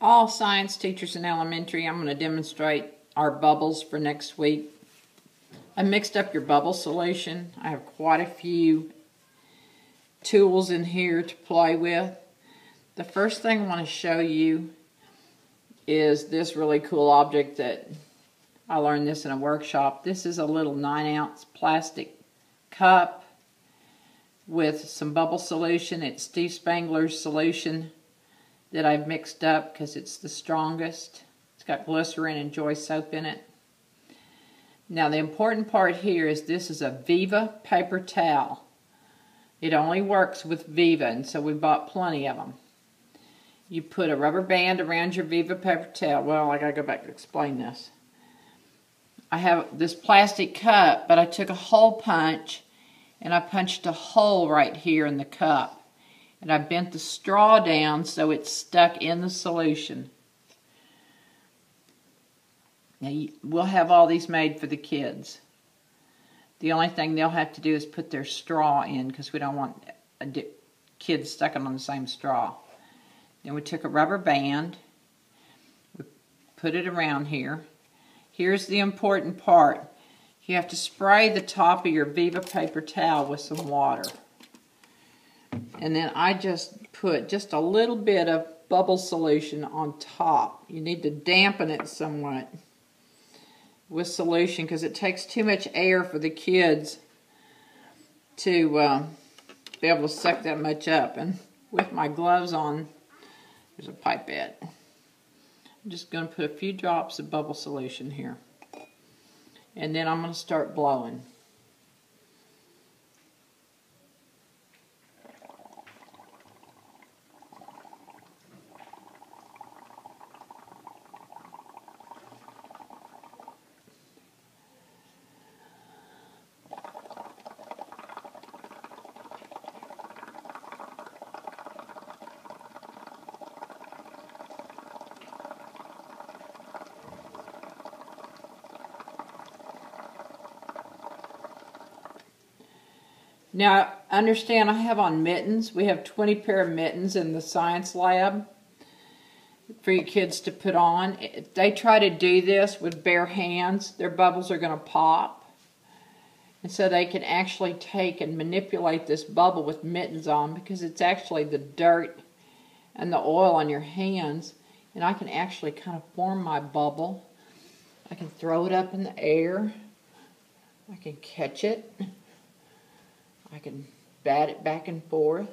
All science teachers in elementary, I'm going to demonstrate our bubbles for next week. I mixed up your bubble solution. I have quite a few tools in here to play with. The first thing I want to show you is this really cool object that I learned this in a workshop. This is a little 9-ounce plastic cup with some bubble solution. It's Steve Spangler's solution that I've mixed up because it's the strongest. It's got glycerin and Joy soap in it. Now the important part here is this is a Viva paper towel. It only works with Viva, and so we bought plenty of them. You put a rubber band around your Viva paper towel. Well, I gotta go back to explain this. I have this plastic cup, but I took a hole punch and I punched a hole right here in the cup. And I bent the straw down so it's stuck in the solution. Now we'll have all these made for the kids. The only thing they'll have to do is put their straw in because we don't want kids stuck on the same straw. Then we took a rubber band, we put it around here. Here's the important part. You have to spray the top of your Viva paper towel with some water. And then I just put just a little bit of bubble solution on top. You need to dampen it somewhat with solution because it takes too much air for the kids to be able to suck that much up. And with my gloves on, there's a pipette. I'm just going to put a few drops of bubble solution here. And then I'm going to start blowing. Now, understand I have on mittens. We have 20 pair of mittens in the science lab for your kids to put on. If they try to do this with bare hands, their bubbles are going to pop. And so they can actually take and manipulate this bubble with mittens on because it's actually the dirt and the oil on your hands. And I can actually kind of form my bubble. I can throw it up in the air. I can catch it. I can bat it back and forth.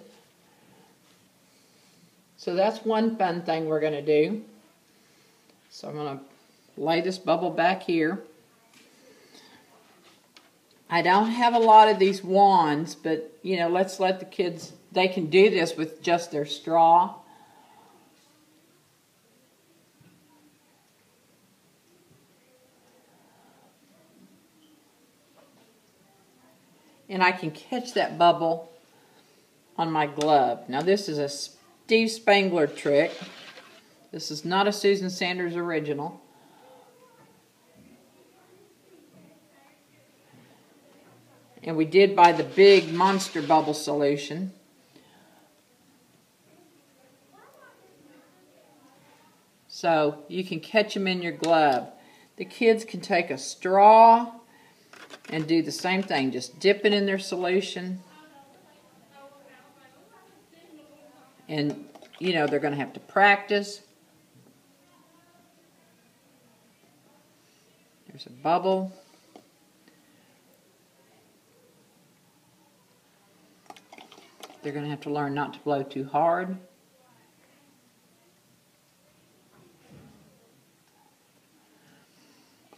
So that's one fun thing we're going to do. So I'm going to lay this bubble back here. I don't have a lot of these wands, but you know, let's let the kids, they can do this with just their straw. And I can catch that bubble on my glove. Now this is a Steve Spangler trick. This is not a Susan Sanders original. And we did buy the big monster bubble solution. So you can catch them in your glove. The kids can take a straw and do the same thing. Just dip it in their solution. And, you know, they're going to have to practice. There's a bubble. They're going to have to learn not to blow too hard.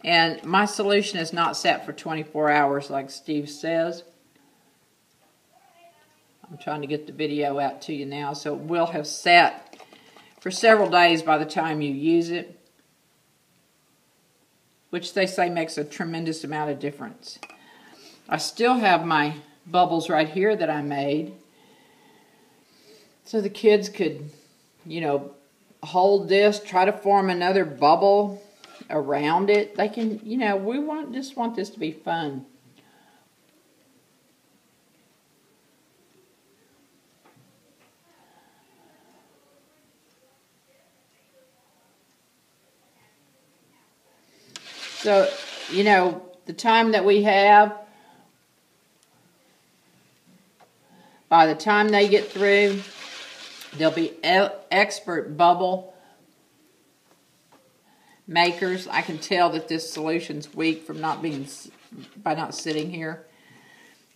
And my solution is not set for 24 hours like Steve says. I'm trying to get the video out to you now, so it will have sat for several days by the time you use it, which they say makes a tremendous amount of difference. I still have my bubbles right here that I made, so the kids could, you know, hold this, try to form another bubble around it. They can, you know, we just want this to be fun. So, you know, the time that we have, by the time they get through, they'll be expert bubble makers. I can tell that this solution's weak from by not sitting here.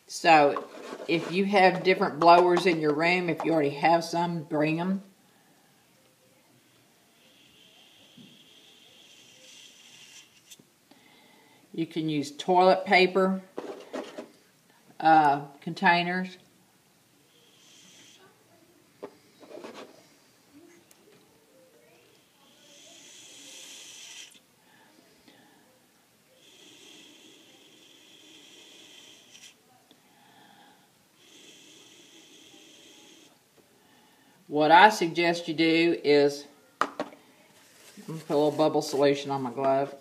So if you have different blowers in your room, if you already have some, bring them. You can use toilet paper containers. What I suggest you do is, I'm going to put a little bubble solution on my glove.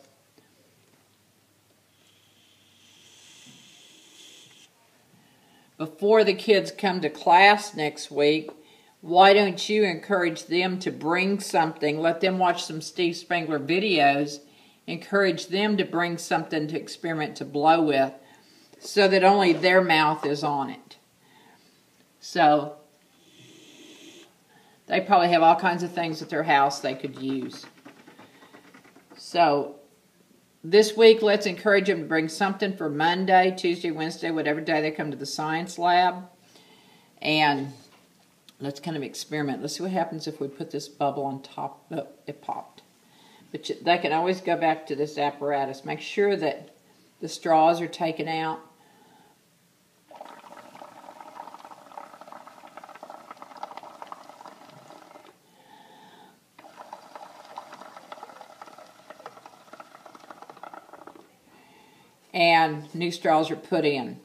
Before the kids come to class next week, why don't you encourage them to bring something? Let them watch some Steve Spangler videos. Encourage them to bring something to experiment to blow with so that only their mouth is on it. So they probably have all kinds of things at their house they could use. So this week, let's encourage them to bring something for Monday, Tuesday, Wednesday, whatever day they come to the science lab. And let's kind of experiment. Let's see what happens if we put this bubble on top. Oh, it popped. But they can always go back to this apparatus. Make sure that the straws are taken out. And new straws are put in.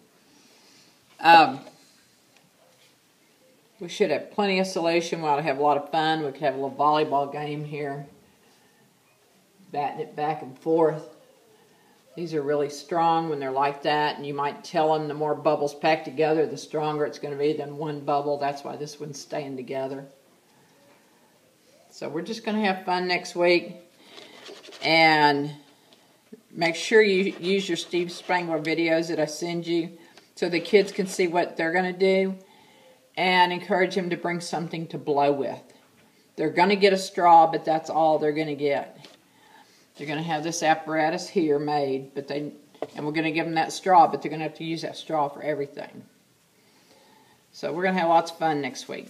We should have plenty of solution. We ought to have a lot of fun. We could have a little volleyball game here. Batting it back and forth. These are really strong when they're like that. And you might tell them the more bubbles packed together, the stronger it's going to be than one bubble. That's why this one's staying together. So we're just going to have fun next week. And make sure you use your Steve Spangler videos that I send you so the kids can see what they're going to do, and encourage them to bring something to blow with. They're going to get a straw, but that's all they're going to get. They're going to have this apparatus here made, and we're going to give them that straw, but they're going to have to use that straw for everything. So we're going to have lots of fun next week.